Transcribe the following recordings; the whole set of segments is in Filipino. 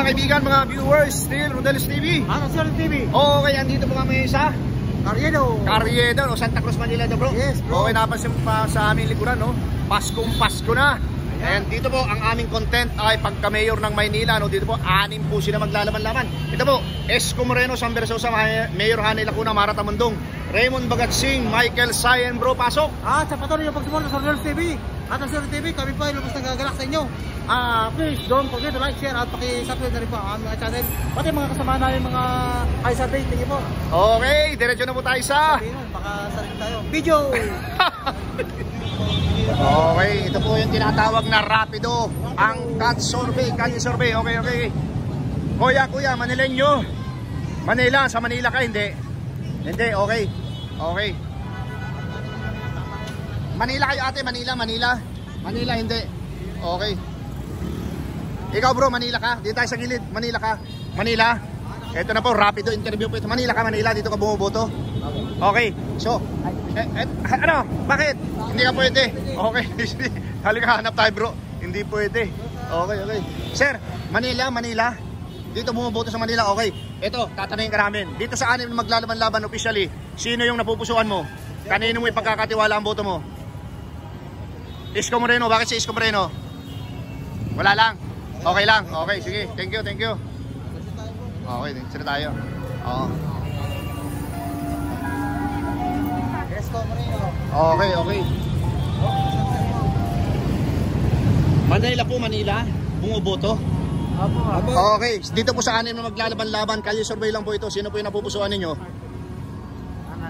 kaibigan, mga viewers, still Rodelis TV. Rodelis TV. Okay, andito po kami sa Carriedo, no? Santa Cruz, Manila, no, bro? Yes, bro. Okay, napansin pa sa aming likuran, no? Pasko na. And dito po, ang aming content ay pagka-mayor ng Maynila, no? Dito po, 6 po sila maglalaban-laban. Ito po, Isko Moreno, Sam Versosa, Mayor Hanay Lacuna, Mara Tamundong, Raymond Bagatsing, Michael Sayen, bro, pasok. Sa patuloy yung pagsuporta sa Rodelis TV. At ang Rodelis TV, kami po ay lubos na gagalak sa inyo. Please don't forget to like, share at paki-subscribe na rin po ang mga channel. Pati mga kasama namin mga kaisabay, tingin po. Okay, diretso na po tayo sa baka sarili tayo. Video! Okay, ito po yung tinatawag na rapido, ang cut survey, Kalye survey. Okay. Kuya, Manileño. Manila, sa Manila ka, hindi, okay. Manila kayo ate, Manila, hindi. Okay. Ikaw bro, Manila ka? Dito tayo sa gilid, Manila ka? Manila? Ito na po, rapido interview po ito. Manila ka, Manila? Dito ka bumuboto? Okay. So, ano? Bakit? Hindi ka pwede? Okay. Halika, hanap tayo bro. Hindi pwede. Okay. Sir, Manila? Dito bumuboto sa Manila? Okay. Ito, tatanungin ka namin. Dito sa 6 na maglalaban-laban officially, sino yung napupusuan mo? Kanino mo ipagkakatiwala ang boto mo? Isko Moreno. Bakit si Isko Moreno? Wala lang. Okay lang. Okay, sige. Thank you. Okay, sino tayo? Oo. Isko Moreno. Okay. Manila, bumuboto? Okay, dito po sa 6 na maglalaban-laban, Kalye survey lang po ito. Sino po yung napupusuan ninyo?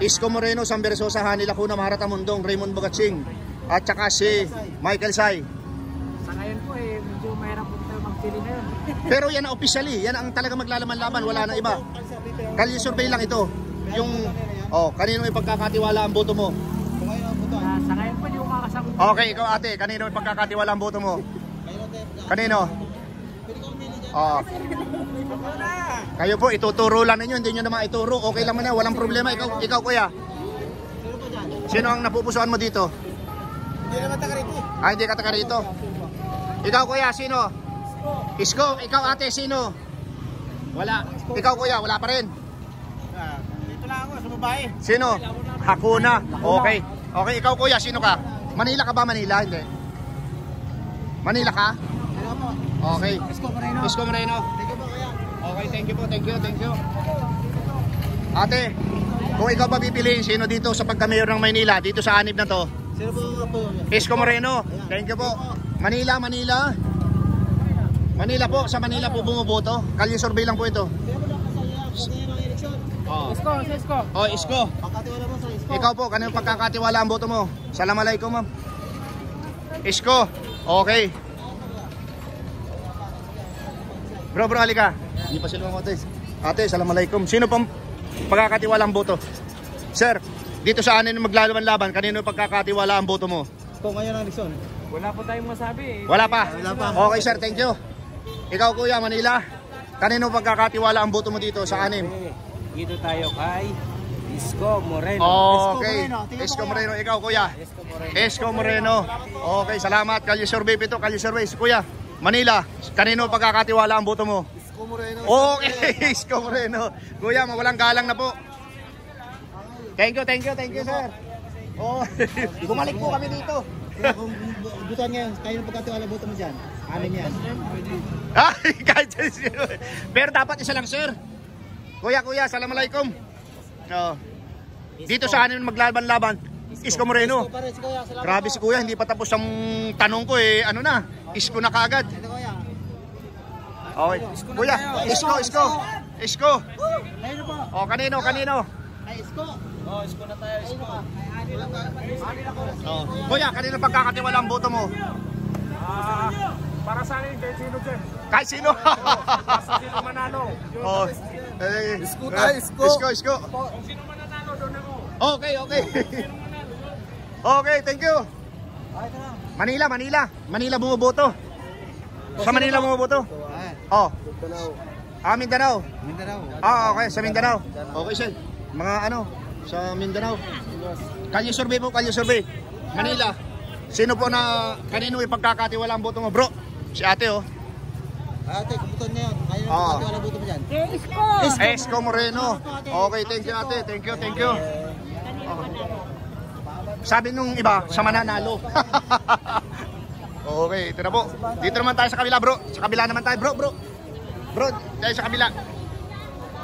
Isko Moreno, Sam Versosa, Hanay Lacuna, Mara Tamundong, Raymond Bagatsing, at saka si Michael Say. Sa ngayon po medyo mahirap po tayo mag-pili na yun. Pero yan ang officially, yan ang talaga maglalaban-laban, wala na iba. Kalye survey lang ito. Yung, kanino may pagkakatiwala ang boto mo? Sa ngayon po, hindi ko makasagot. Okay, ikaw ate, kanino may pagkakatiwala ang boto mo? Kanino? Kayo po, ituturo lang ninyo, hindi nyo naman ituro. Okay lang na, walang problema. Ikaw kuya. Sino ang napupusuan mo dito? Hindi naman taga rito. Hindi ka taga rito. Ikaw kuya, sino? Isko. Ikaw ate, sino? Wala. Ikaw kuya, wala pa rin. Dito lang ako, sa babae. Sino? Hakuna. Okay, ikaw kuya, sino ka? Manila ka ba? Manila? Hindi. Manila ka? Okay. Isko Moreno. Thank you po kuya. Okay, thank you. Ate, kung ikaw pa pipiliin, sino dito sa pagka-mayor ng Maynila, dito sa 6 na to? Sino po? Isko Moreno. Thank you po. Manila. Manila po, sa Manila po bumuboto. Kalye survey lang po ito. Isko. Isko. Pagkatiwala mo sa Isko. Ikaw po, kanino pagkakatiwala ang boto mo? Assalamualaikum ma'am. Isko. Okay. Bro, halika. Hindi pa sila mamatay. Ate, assalamualaikum. Sino pang pagkakatiwala ang boto? Sir, dito sa 6 na maglalaban-laban, kanino pagkakatiwala ang boto mo? Kung ngayon ang eleksyon. Wala po tayong masabi. Wala pa? Wala pa. Okay sir, thank you. Ikaw kuya, Manila, kanino pagkakatiwala ang boto mo dito sa 6? Dito tayo kay Isko Moreno. Okay, Isko Moreno. Ikaw kuya? Isko Moreno. Okay, salamat. Kalye survey ito, Kalye survey. Kuya, Manila, kanino pagkakatiwala ang boto mo? Isko Moreno. Okay, Isko Moreno. Kuya, mawalang galang na po. Thank you sir. Bumalik po kami dito. Kung butuan ngayon, kayo pagkatiwala boto mo dyan? 6 yan. Ay, kahit sino. Pero dapat isa lang sir. Kuya, assalamualaikum. Dito sa 6 maglaban-laban, Isko Moreno. Grabe si kuya, hindi pa tapos ang tanong ko ano na, Isko na kaagad. Okay, kuya, Isko. Kanino? Ay, Isko. Isko na tayo, Isko. Kuya, kanino pagkakatiwala ang boto mo? Para sa akin, kahit sino dyan. Kahit sino? Basta sino manalo. Isko. Kung sino mananalo, doon ako. Okay. Okay, thank you. Manila bumuboto. Sa Manila bumuboto? Mindanao. Okay, sa Mindanao. Okay, sir. Mga sa Mindanao. Kalye survey. Manila. Sino po na kanino ipagkakatiwala ang boto mo, bro? Si ate Ate, kumputan niya yun. Kaya yung Oo. wala buto mo dyan. Isko. Esco Moreno. Okay, thank you ate. Thank you, thank you. Sabi nung iba, sa mananalo. Okay, ito na po. Dito naman tayo sa kabila, bro. Sa kabila naman tayo, bro. Bro, tayo sa kabila.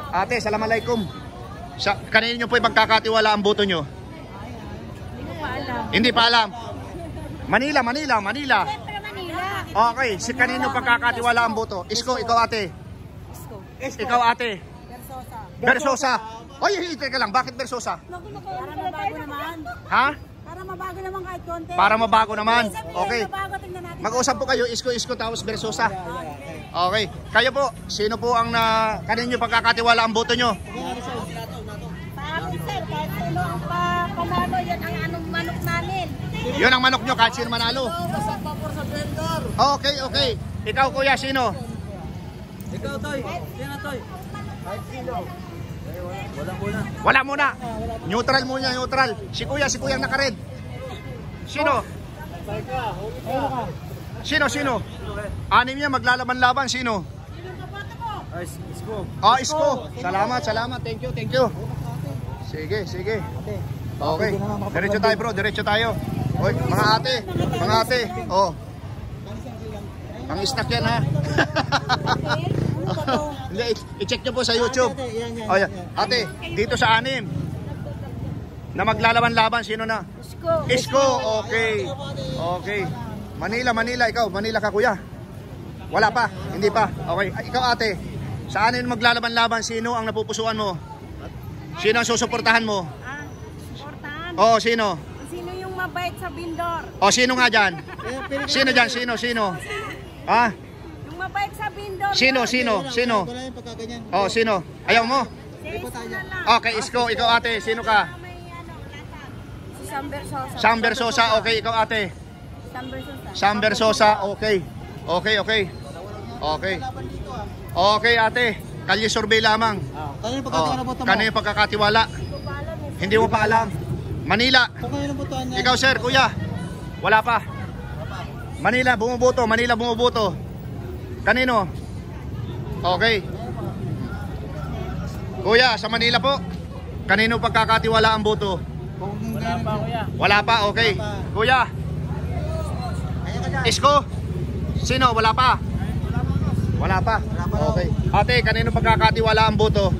Ate, assalamualaikum. Kanina nyo po yung magkakatiwala ang boto nyo? Hindi pa alam. Manila. Siyempre Manila. Okay, si kanino pagkakatiwala ang boto? Isko, ikaw ate. Ikaw ate. Versosa. Oy, teka lang, bakit Versosa? Para mabago naman. Ha? Para mabago naman kahit konti. Para mabago naman. Sabihin, Okay. mabago, tingnan natin. Mag-usap po kayo, Isko tapos Versosa. Okay. Kayo po, sino po ang kanino pagkakatiwala ang boto nyo? Sa amin, sir, kahit sino ang panalo, yan ang anong manok namin. Yun ang manok nyo, kahit sino manalo. Okay. Ikaw kuya, sino? Ikaw, Toy. Sino, Toy? Wala muna. Neutral muna, neutral. Si kuya ang naka-red. Sino? Sino? Anim niya maglalaban-laban, sino? Isko. Isko. Salamat. Thank you. Sige. Okay. Diretso tayo, bro. Diretso tayo. Oy, mga ate. Oh. Ang snack yan, ha? Hindi, i-check nyo po sa YouTube. Oh, yan. Ate, dito sa anim na maglalaban-laban, sino na? Isko. Okay. Manila, ikaw. Manila ka, kuya. Wala pa, hindi pa. Okay, ikaw ate. Sa anin maglalaban-laban, sino ang napupusuan mo? Sino ang susuportahan mo? Suportahan. Oo, sino? Sino yung mabait sa Bindor? O, sino nga dyan? Sino dyan? Sino? Ha? Yung mabait sa Bindor. Sino? Wala yung pagkaganyan. O, sino? Ayaw mo? Si Isko na lang. Okay, Isko, ikaw ate. Sino ka? May lata. Si Sam Versosa. Sam Versosa, okay. Ikaw ate. Sam Versosa. Sam Versosa, okay. Okay ate. Kalye survey lamang. Kanino pagkatiwala boto mo? Kanino pagkakatiwala? Hindi mo pa alam. Manila. Kung kanino botohan niya? Ikaw sir, kuya. Wala pa. Manila bumuboto. Kanino? Okay. Kuya, sa Manila po. Kanino pagkakatiwala ang boto? Wala pa, kuya. Wala pa, okay. Kuya. Isko. Sino? Wala pa. Wala pa. Okay. Ate, kanino pagkakatiwala ang boto?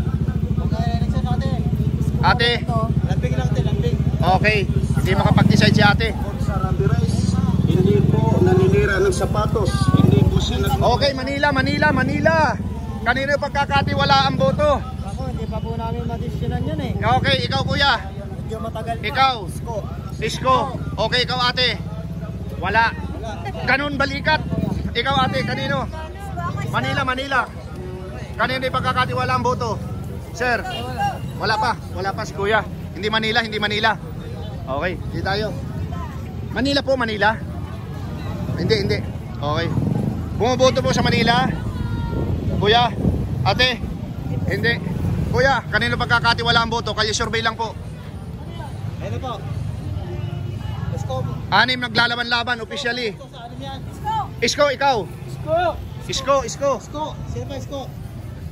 Ate. Lambing lang, lambing. Okay. Hindi makapag-decide si ate. Hindi po naninira ng sapatos. Hindi po siya Okay, Manila. Kanino pagkakatiwala ang boto? Ako, hindi pa po namin madesisyonan yun eh. Okay, ikaw kuya. Medyo matagal pa. Ikaw. Isko. Isko. Okay, ikaw ate. Wala. Ganun balikat. Ikaw ate, kanino? Manila. Kanino pagkakatiwala ang boto? Sir. Wala pa si kuya. Hindi Manila. Okay, hindi tayo. Manila po, Manila. Hindi. Okay. Bumoboto po sa Manila. Kuya, ate. Hindi. Kuya, kanino pagkakatiwala ang boto? Kaya survey lang po. Ano po? Isko. Anim naglalaban-laban officially. Sa ano yan? Isko, ikaw. Isko. Isko. Sino pa Isko?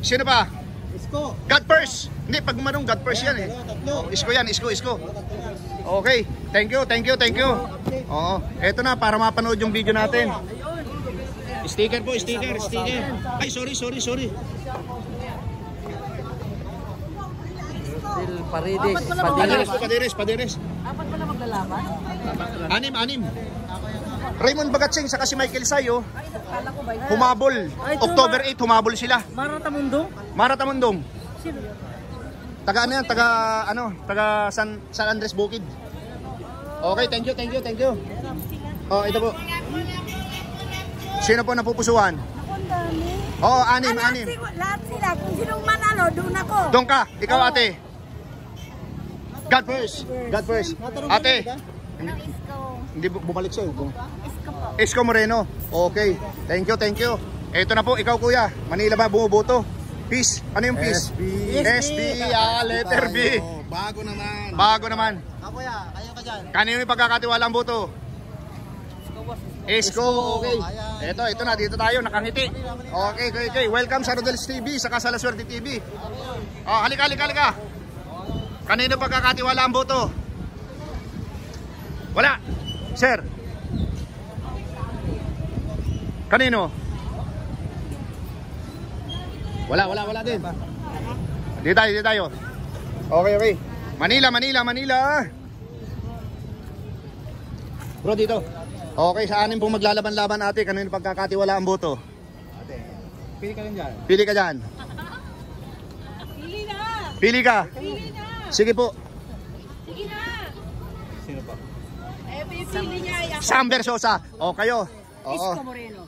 Sino pa? Isko. God first. Hindi, pag manong God first yan eh. Tatlo. Isko yan, Isko. Okay, thank you. Oo, eto na para mapanood yung video natin. Sticker po, sticker. Ay, sorry. Paderes. Apat pala maglalaban? Anim. Raymond Bagatsing saka si Michael Sayo Kala ko ba yun? humabol. October 8 humabol sila. Maratamundong. Sino? Taga San Andres Bukid. Okay, thank you. Oh, ito po. Sino po napupusuan? Ako ang dami. Oo, anim. Lahat sila. Kung sinong manalo, doon ako. Doon ka, ikaw ate. God first. Ate. Anong Isko? Hindi bumalik siya. Isko po. Isko Moreno. Okay. Thank you. Ito na po, ikaw kuya. Manila ba bumuboto? Peace. Ano yung peace? SB. Letter B. Bago naman. Ako ya, kayo ka dyan. Kanino yung pagkakatiwala ang boto? Isko boss. Isko, okay. Ito na, dito tayo, nakangiti. Okay. Welcome sa Rodel's TV, saka sa La Suerte TV. Halika. Kanino pagkakatiwala ang boto? Wala. Sir. Kanino? Wala din. Dito tayo. Okay. Manila. Bro, dito. Okay, sa anin pong maglalaban-laban ate, kanino pagkakatiwala ang boto? Ate, pili ka rin dyan. Pili ka dyan. Pili ka. Sige po. Sige na. Sino pa? Pili niya. Sam Versosa. O kayo. Oo. Isko Moreno.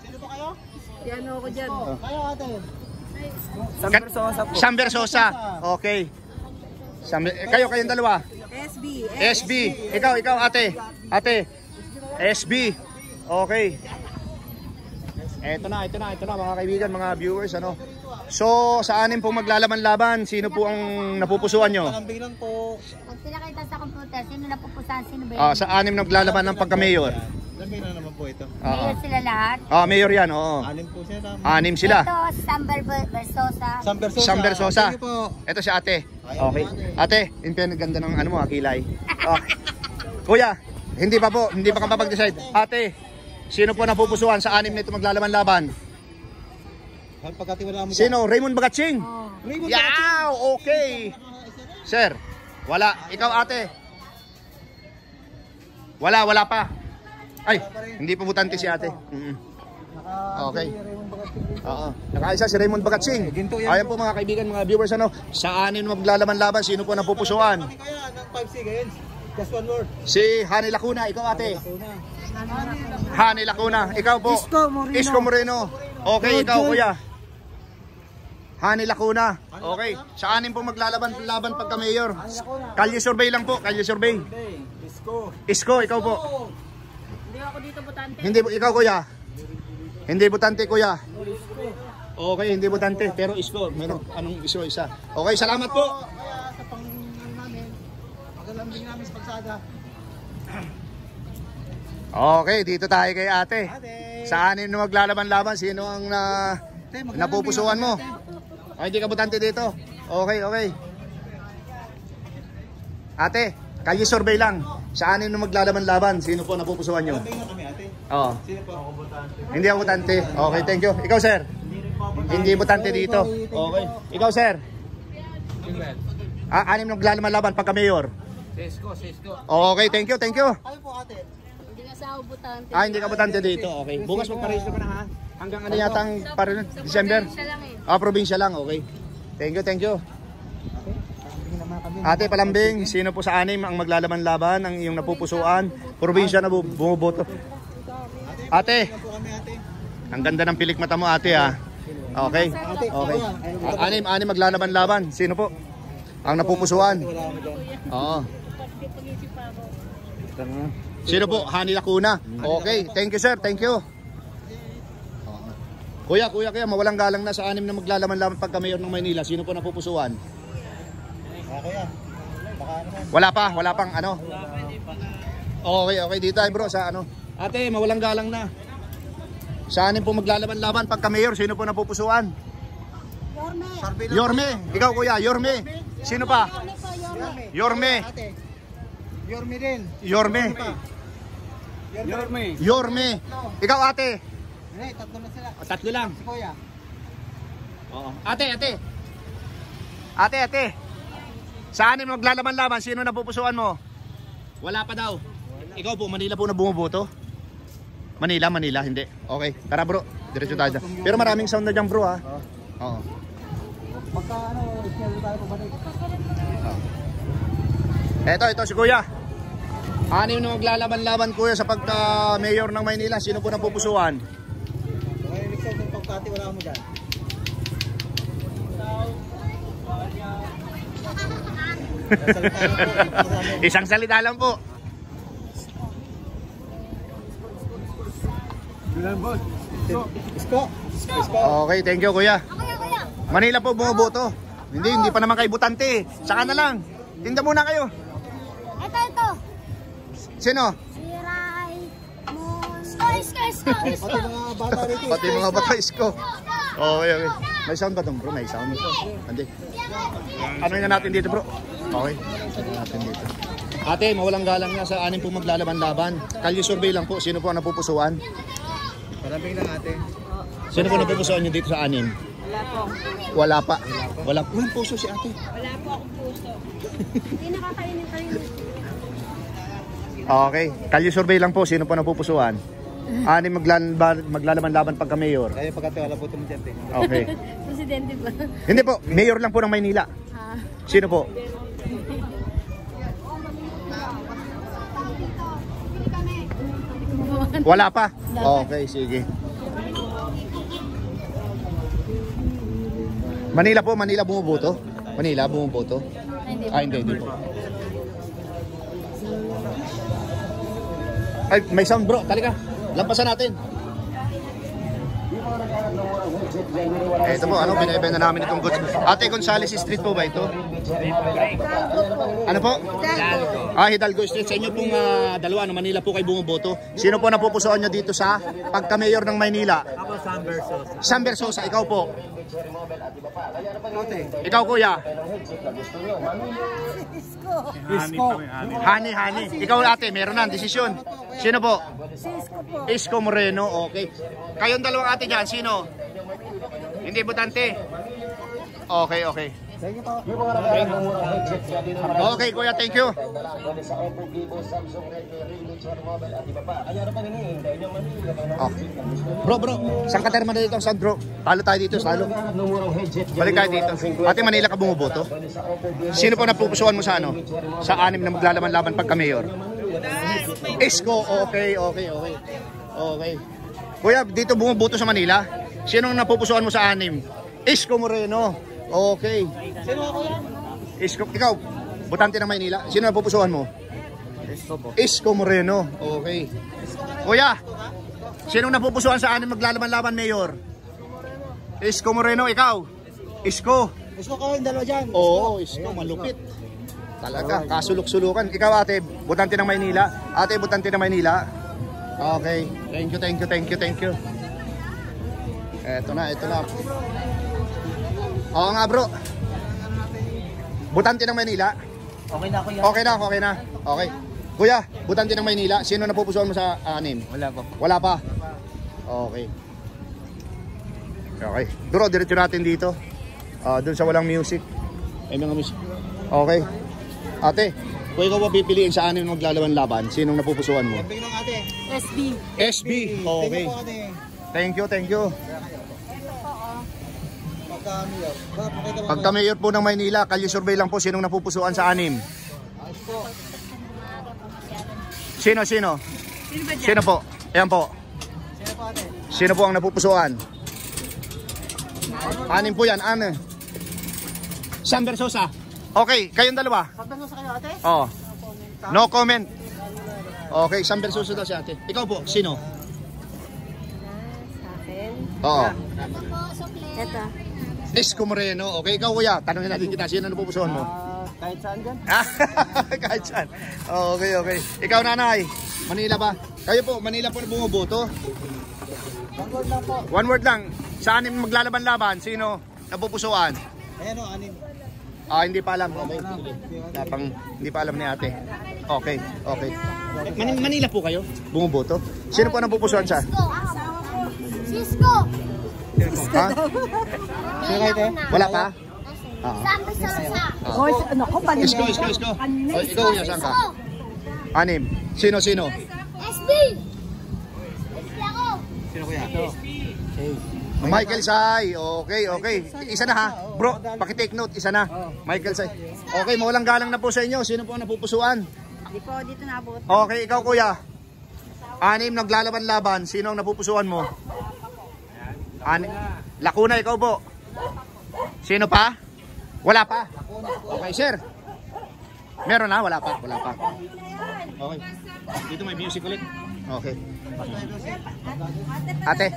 Sino pa kayo? Yan ako dyan. Kayo ate. Sam Versosa. Okay. Kayong dalawa. SB. Ikaw ate. SB. Okay. Ito na mga kaibigan, mga viewers, ano. So, sa anin pong maglalaban-laban, sino po ang napupusuan nyo? Palambing lang po. Pag pinakita sa computer, sino napupusan, sino ba yun? Sa anim naglalaban ng pagka-mayor. Palambing lang naman po ito. Mayor sila lahat. Mayor yan, oo. Anim po sila. Anim sila. Ito, si Sam Versosa. Sam Versosa. Thank you po. Ito si ate. Okay. Ate, ganda ng ano mo, kilay. Okay. Kuya, hindi pa ka mapag-decide. Ate, sino po napupusuan sa anim na ito maglalaban-laban? Pagkatiwala mo dyan. Sino? Raymond Bagatsing? Raymond Yaw! Okay. Sir, wala. Ikaw ate? Wala pa. Ay, hindi pa butante si ate. Okay. Oo. Nakaisa si Raymond Bagatsing. Ayan po mga kaibigan, mga viewers, ano, sa anim na maglalaban-laban, sino po napupusuan? Kami kaya ng 5C ngayon. Just one word. Si Hani Lacuna. Ikaw ate? Hani Lacuna. Ikaw po? Isko Moreno. Okay, ikaw kuya? Hani Lacuna. Okay. Sa anim po maglalaban-laban pagka mayor. Kalye survey lang po. Kalye survey. Isko, ikaw po? Hindi ako dito butante. Hindi, ikaw kuya? Hindi butante kuya? Okay, hindi butante. Pero isko. Meron, anong isko isa? Okay, salamat po. Kaya sa pang-ano namin, pagkalambing namin sa pagsada. Okay, dito tayo kay ate. Ate. Sa anim na maglalaban-laban, sino ang napupusuan mo? Ay, hindi ka butante dito. Okay. Ate, kalye survey lang. Sa anim na maglalaban-laban, sino po napupusuan nyo? Palambing na kami ate. Oo. Sino po? Ako butante. Hindi ako butante. Okay, thank you. Ikaw, sir? Hindi butante dito. Okay. Ikaw, sir? Anim na maglalaban-laban pagka mayor. Sisko. Okay, thank you. Kayo po ate. Hindi kasi ako butante. Hindi ka butante dito. Okay. Bukas magparehistro ka na ha. Hanggang ano yatang December? Siya lang eh. Probinsya lang. Okay. Thank you. Ate Palambing, sino po sa anim ang maglalaban-laban ang iyong napupusuan? Probinsya na bumuboto. Ate, ang ganda ng pilik mata mo ate ha. Okay. Anim maglalaban-laban. Sino po ang napupusuan? Oo. Sino po? Hani Lacuna. Okay. Thank you sir. Thank you. Kuya, mawalang galang na sa anim na maglalaban-laban pagka mayor ng Maynila. Sino po napupusuan? Kuya. Baka ano. Wala pang ano. Okay, dito tayo bro sa ano. Ate, mawalang galang na. Sa anim po maglalaban-laban pagka mayor, sino po napupusuan? Yorme. Ikaw kuya, Yorme. Sino pa? Yorme. Ate. Yorme din. Yorme. Ikaw ate. Hindi, tatlo na sila. Tatlo lang. Si kuya. Oo. Ate. Sa anim maglalaban-laban, sino napupusuan mo? Wala pa daw. Ikaw po, Manila po na bumuboto? Manila, hindi. Okay, tara bro, diretso tayo. Pero maraming sound na dyan bro ha. Oo. Pagka ano, schedule tayo pabalik. Ito si kuya. Anim na maglalaban-laban kuya sa pagka-mayor ng Maynila. Sino po napupusuan? Okay, next time ng pagkati, wala mo dyan. Isang salita lang po. Isko. Okay, thank you kuya. Manila po bumuboto. Hindi pa naman kayo butante. Saka na lang. Tinda muna kayo. Ito. Sino? Si Ray mo. Pati mga bata rito. Pati mga bata isko. Okay, okay. May sound ba itong bro? May sound. Hindi. Ano nga natin dito bro? Okay. Ano natin dito? Ate, mawalang galang na sa anin pong maglalaban-laban. Kalye survey lang po. Sino po ang napupusuan? Parambing lang ate. Sino po napupusuan nyo dito sa anin? Wala po. Wala pa. Wala po. Walang puso si ate. Wala po akong puso. Hindi nakakainin. Okay. Kalye survey lang po. Sino po napupusuan? Anin maglalaban-laban pagka mayor. Kaya pagkatiwala po ito mo dyan. Okay. Presidente ba? Hindi po. Mayor lang po ng Maynila. Sino po? Wala pa? Okay, sige. Manila po, Manila bumuboto? Manila bumuboto? Hindi po. Ay, may sound bro, talika. Lampasan natin. Ito po, ano, binibenta namin itong goods. Ate Gonzales Street po ba ito? Ano po? Hidalgo Street. Sa inyo pong dalawa, no, Manila po kayo bumuboto. Sino po napupusuan nyo dito sa pagka-mayor ng Maynila? Ako, Sam Versosa. Sam Versosa, ikaw po. Ikaw kuya. Isko. Hani. Ikaw ate, meron na ang desisyon. Sino po? Isko Moreno, okay. Kayong dalawang ate dyan, sino? Hindi butante. Okay. Thank you po. Okay kuya, thank you. Okay. Bro, saan ka terma na dito ang sound bro? Talo tayo dito, talo. Balik tayo dito. Ate, Manila ka bumuboto? Sino po napupusuan mo sa ano? Sa anim na maglalaban-laban pagka mayor? Isko, okay. Kuya, dito bumuboto sa Manila? Sino ang napupusuan mo sa anim? Isko Moreno. Okay. Sino ako yan? Isko, ikaw, butante ng Maynila. Sino napupusuan mo? Isko po. Isko Moreno. Okay. Kuya, sino napupusuan sa anim maglalaban-laban mayor? Isko Moreno, ikaw? Isko. Isko ko yung dalawa dyan. Oo, Isko, malupit. Talaga, kasulok-sulukan. Ikaw ate, butante ng Maynila. Ate, butante ng Maynila. Okay. Thank you. Eto na. Oo nga bro. Butante ng Maynila. Okay na ako yan. Okay na. Okay. Kuya, butante ng Maynila. Sino napupusuan mo sa anim? Wala pa. Okay. Bro, diretso natin dito. Doon sa walang music. May mga music. Okay. Ate, kung ikaw ba pipiliin sa anim maglalaban-laban, sinong napupusuan mo? Parambing lang ate. SB. Okay. Thank you po ate. Thank you. Pagka-mayor. Pakita mo. Pagka mayor po ng Maynila, kalye survey lang po sinong napupusuan sa anim. Isko. Sino? Sino po? Ayan po. Sino po ate? Sino po ang napupusuan? Anim po yan, ano? Sam Versosa. Okay, kayong dalawa. Sam Versosa kayo ate? Oh. No comment. Okay, Sam Versosa daw si ate. Ikaw po, sino? Sa akin? Oo. Ito. Isko Moreno. Okay, ikaw kuya, tanongin natin kita. Sino napupusuan mo? Kahit saan dyan. Kahit saan. Okay. Ikaw nanay, Manila ba? Kayo po, Manila po na bumuboto? One word lang po. One word lang. Sa anim maglalaban-laban, sino napupusuan? Ayan o, anim. Hindi pa alam. Okay. Hindi pa alam ni ate. Okay. Manila po kayo? Bumuboto? Sino po napupusuan siya? Cisco! Ha? Sino kayo ate? Wala pa? Sam Versosa! Hoy, ano ko pa Isko. Oh, ikaw kuya, saan ka? Anim. Sino? SB! SB ako! Sino kuya? Michael Say. Okay. Isa na ha. Bro, paki-take note. Isa na. Michael Say. Okay, mawalang galang na po sa inyo. Sino po ang napupusuan? Di po dito nabot. Okay, ikaw kuya. Anim naglalaban-laban. Sino ang napupusuan mo? Lacuna, ikaw po. Sino pa? Wala pa? Okay, sir. Meron na? Wala pa. Okay. Dito may music ulit. Okay. Ate?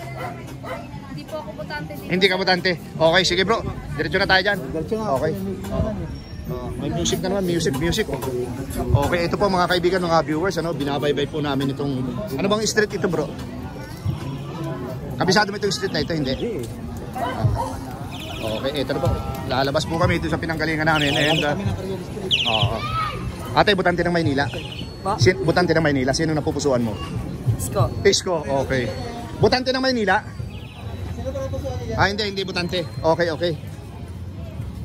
Hindi po ako butante dito. Hindi ka butante. Okay, sige bro. Diretso na tayo dyan. Diretso nga. Okay. May music na naman, music. Okay, ito po mga kaibigan, mga viewers, binabaybay po namin itong, ano bang street ito bro? Kabisado mo itong street na ito, hindi? Okay, ito na po. Lalabas po kami ito sa pinanggalingan namin. And, ate, butante ng Maynila. Butante ng Maynila, sino napupusuan mo? Isko, okay. Butante ng Maynila? Hindi butante. Okay.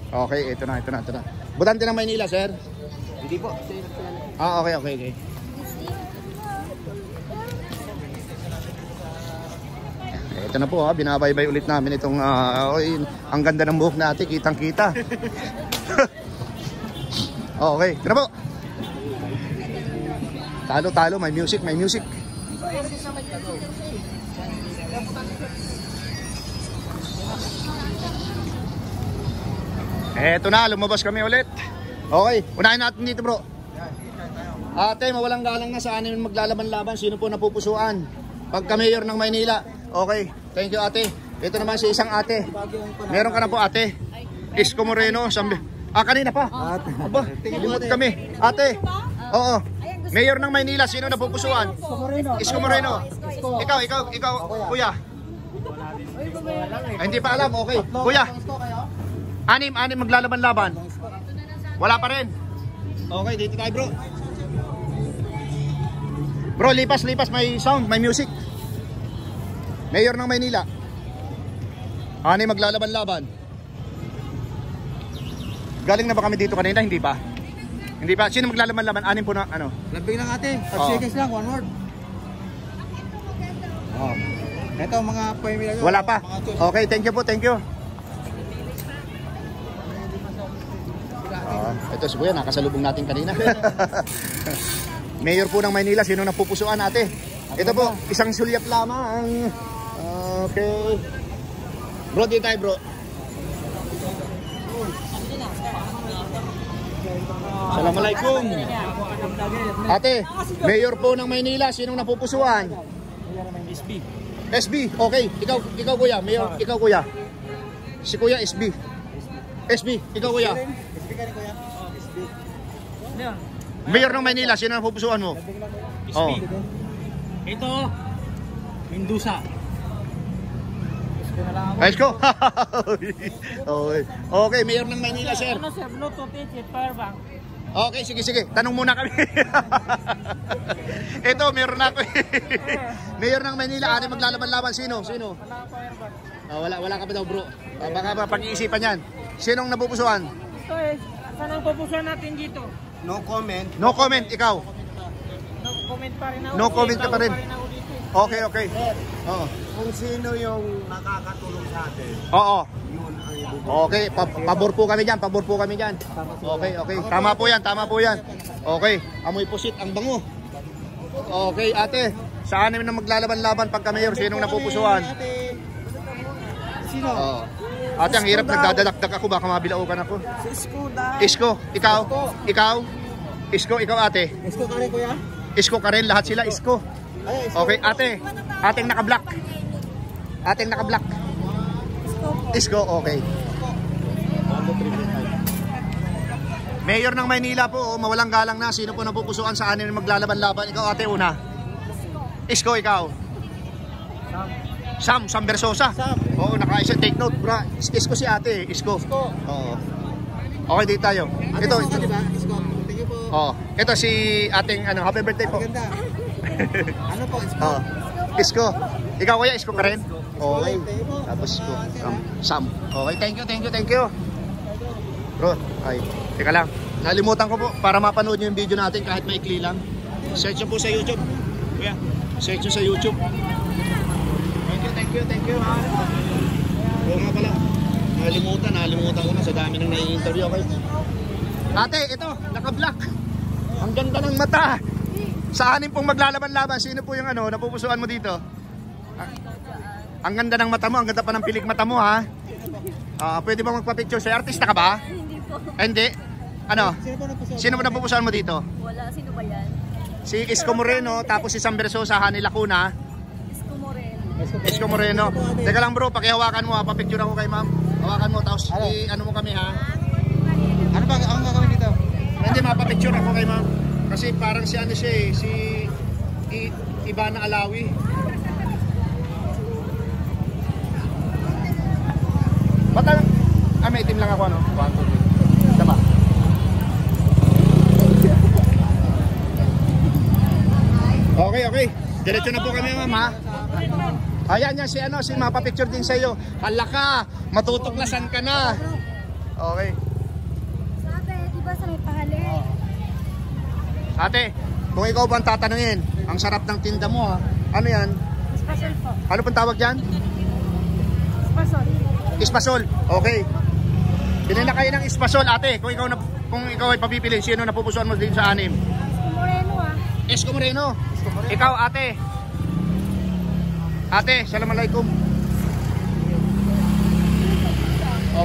Okay, ito na. Butante ng Maynila, sir? Hindi po. Okay. Ito na po, binabaybay ulit namin itong, ang ganda ng buhok natin, kitang-kita. Okay, ito na po. Talo, may music. Eto na, lumabas kami ulit. Okay, unahin natin dito bro. Ate, mawalang galang na sa anin maglalaban-laban. Sino po napupusuan? Pagka-mayor ng Maynila. Okay, thank you ate. Ito naman si isang ate. Meron ka na po ate. Isko Moreno. Kanina pa. Aba, limot kami. Ate, oo. Mayor ng Maynila, sino napupusuan? Isko Moreno. Ikaw, kuya. Hindi pa alam, okay. Kuya. Anim maglalaban-laban. Wala pa rin. Okay, dito tayo bro. Bro, lipas, may sound, may music. Mayor ng Maynila. Anim maglalaban-laban. Galing na ba kami dito kanina? Hindi pa. Sino maglalaban-laban? Anim po na, ano? Lambing lang ate. 5 seconds lang, 1 word. Ito mga pamilya. Wala pa. Okay, thank you. Ito si Kuya, nakasalubong natin kanina. Mayor po ng Maynila, sino napupusuan ate? Ito po, isang sulyap lamang. Okay. Bro, dito tayo bro. Assalamualaikum. Ate, Mayor po ng Maynila, sino napupusuan? SB, okay. Ikaw kuya, Mayor, ikaw kuya. Si Kuya SB, ikaw kuya. Mayor ng Maynila, sino napupusuan mo? Ito, Mendoza. Isko. Okay, Mayor ng Maynila, sir. Ano sir, Bluetooth, powerbank. Okay, sige. Tanong muna kami. Ito, meron na ako. Mayor ng Maynila, ano maglalaban-laban? Sino? Wala ka pa daw, bro. Baka pag-iisipan yan. Sinong napupusuan? Ito saan ang pupusuan natin dito? No comment. No comment, ikaw. No comment pa rin ako. No comment ka pa rin. Okay. Oo. Kung sino yung nakakatulong sa atin, Oo. yun ang ibubuhay. Okay, pabor po kami dyan. Okay. Tama po yan. Okay, amoy pusit ang bango. Okay, ate. Saan namin na maglalaban-laban pagka mayor? Sinong napupusuan? Sino? Ate, ang hirap, nagdadalakdak ako. Baka mabilaukan ako. Isko, ikaw? Isko, ikaw ate? Isko ka rin kuya? Isko ka rin, lahat sila isko. Okay, ate. Ating naka-black. Isko, okay. Mayor ng Maynila po, mawalang galang na. Sino po napupusuan sa anin maglalaban-laban? Ikaw ate, una. Isko, ikaw. Sam Versosa. Oo, nakaisa. Take note, bra. Isko si ate, Isko. Oo. Okay, dito tayo. Ito. Diba? Isko. Thank you po. Oo. Ito si ating happy birthday po. Ganda. Ano po, Isko? Oo. Isko. Ikaw kuya, Isko ka rin? Okay. Tapos Isko. Sam. Okay, thank you. Bro, teka lang. Nalimutan ko po para mapanood nyo yung video natin kahit maikli lang. Search nyo po sa YouTube. Kuya, search nyo sa YouTube. Thank you. Oo nga pala. Nalimutan ko na sa dami ng nai-interview. Okay. Ate, ito, naka-black. Ang ganda ng mata. Sa anin pong maglalaban-laban, sino po yung napupusuan mo dito? Ang ganda ng mata mo, ang ganda pa ng pilik mata mo ha. Pwede ba magpa-picture sa'yo? Artista ka ba? Hindi po. Hindi? Sino po napupusuan mo dito? Wala. Sino ba yan? Si Isko Moreno, tapos si Sam Versosa, Hani Lacuna. Isko Moreno. Teka lang bro, pakihawakan mo ha, pa-picture ako kay ma'am. Hawakan mo, tapos mo kami ha. Ano ba ang gagawin dito? Hindi, mapapicture ako kay ma'am. Kasi parang si ano siya eh, si Ivana Alawi. Ba't may itim lang ako ano? 1, 2, 3. Tama. Okay. Diretso na po kami ma'am ha. Ayan niya si ano, si mapapicture din sa iyo. Hala ka, matutuklasan ka na. Okay. Sabi, di ba sa may pahali? Ate, kung ikaw ba ang tatanungin, ang sarap ng tinda mo ha. Ano yan? Special po. Ano pang tawag dyan? Special. Ispasol. Okay. Bili na kayo ng ispasol, ate. Kung ikaw ay papipili, sino na pupusuan mo din sa 6? Moreno ah. Isko Moreno. Ikaw, ate. Ate, assalamualaikum.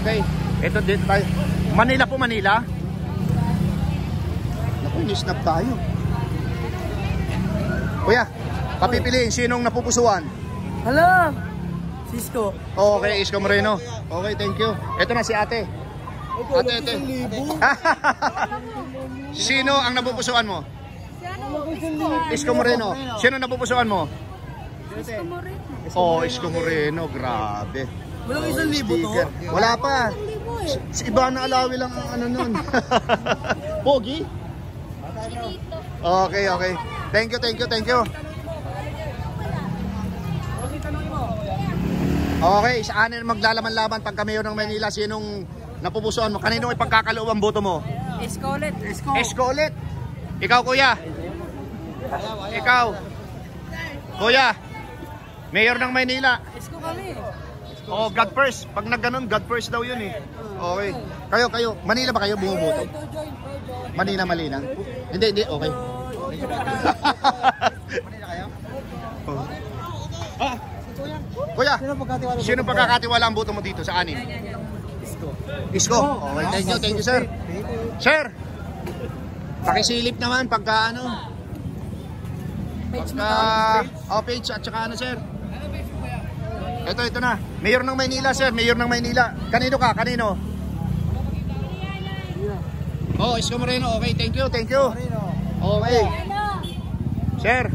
Okay. Ito dito tayo. Manila po, Manila. Naku, nisnap tayo. Kuya, papipiliin, sinong napupusuan? Hello! Cisco. Okay, Isko Moreno. Okay, thank you. Ito na si ate. Ate. Sino ang napupusuan mo? Isko Moreno. Sino napupusuan mo? Isko Moreno. Oh, Isko Moreno. Grabe. Walang 1,000 to? Wala pa. Si Ivana Alawi lang ang ano nun. Pogi? Okay. Thank you. Okay, saan na maglalaman-laban pagka mayor ng Manila? Sinong napupusuan mo? Kanino ay pagkakaloob ang boto mo? Isko ulit. Isko ulit. Ikaw, kuya. Ikaw. Kuya. Mayor ng Manila. Isko kami. Oh, God first. Pag nagganon, God first daw yun eh. Okay. Kayo. Manila ba kayo bumuboto? Manila. Hindi. Okay. Manila kayo? Ah. Kuya, sino pagkakatiwala ang boto mo dito sa 6? Isko. Okay, thank you, sir. Sir, pakisilip naman pagka ano. Page at saka ano, sir. Ito na. Mayor ng Maynila, sir. Mayor ng Maynila. Kanino ka? Kanino? Oh, Isko Moreno. Okay, thank you. Okay. Sir,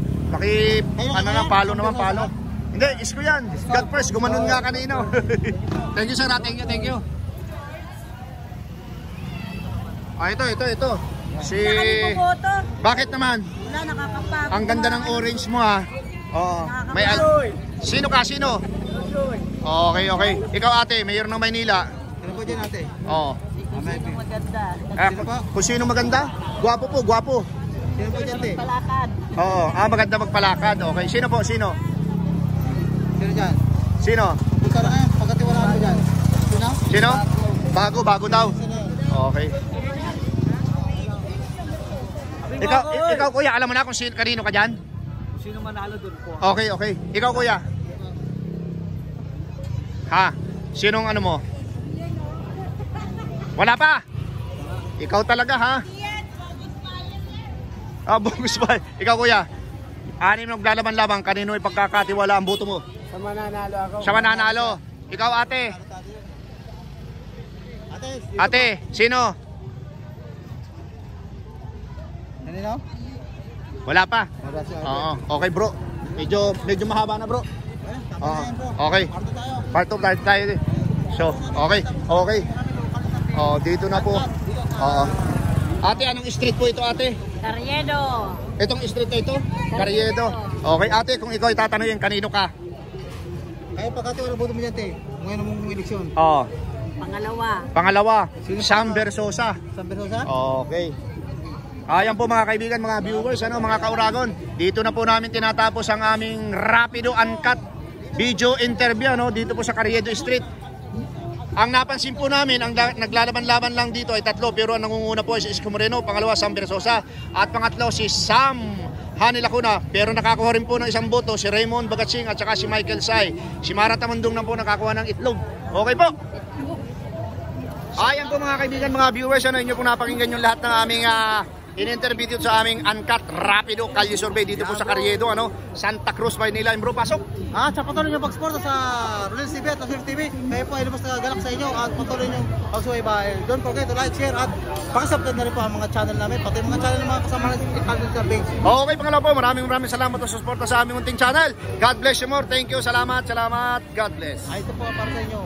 palo naman. Hindi, Isko yan. God first, gumanon nga kanino. Thank you, sir. Thank you. Ito. Bakit naman? Wala, nakakapagod. Ang ganda ng orange mo ha. Oo. Sino ka? Okay. Ikaw, ate, mayor ng Maynila. Ano po dyan ate? Oo. Maganda. Kung sino maganda? Gwapo. Sino po dyan ate? Palakad. Oo. Maganda magpalakad. Okay. Sino po? Sino dyan? Sino? Punta na ngayon, pagkatiwalaan mo dyan. Sino? Bago daw. Okay. Ikaw kuya, alam mo na kung kanino ka dyan? Sino manalo doon po? Okay. Ikaw kuya. Ha? Sinong ano mo? Wala pa? Ikaw talaga ha? Bogus pa. Ikaw kuya. 6 naglalaban-laban, kanino ipagkakatiwala ang boto mo? Sa mananalo. Ikaw ate. Ate, sino? Kanino? Wala pa. Oo. Okay bro. Medyo mahaba na bro. Oo. Okay. Part of tayo. So, okay. Oh, dito na po. Oo. Ate, anong street po ito, ate? Carriedo. Itong street na ito? Carriedo. Okay, ate, kung ikaw itatanungin, kanino ka? Kaya pagkatiwala boto mo dyan ate, ngayon mong eleksyon. Oo. Pangalawa. Sam Versosa. San Bersosa? Okay. Ayan po mga kaibigan, mga viewers, mga kauragon. Dito na po namin tinatapos ang aming rapido uncut video interview dito po sa Carriedo Street. Ang napansin po namin, ang naglalaban-laban lang dito ay 3, pero ang nangunguna po ay si Isko Moreno, pangalawa Sam Versosa, at pangatlo si Sam Hani Lacuna. Pero nakakuha rin po ng 1 boto si Raymond Bagatsing at saka si Michael Say. Si Mara Tamandong na po nakakuha ng itlog. Okay po. Ayan po mga kaibigan, mga viewers, inyo po napakinggan yung lahat ng aming in-interview dito sa aming Uncut Rapido Kalye Survey dito po sa Carriedo, Santa Cruz, Maynila. Bro, pasok. At sa patuloy nyo pag-sport sa Royal TV at Azure TV, kayo po ay lumos na galak sa inyo at patuloy nyo pagsubaybay. Don't forget to like, share at pakisubscribe na rin po ang mga channel namin, pati mga channel ng mga kasama natin sa Kalye Survey. Okay, pangalawa po, maraming salamat sa suporta sa aming munting channel. God bless you more. Thank you. Salamat. God bless. Ay, ito po para sa inyo.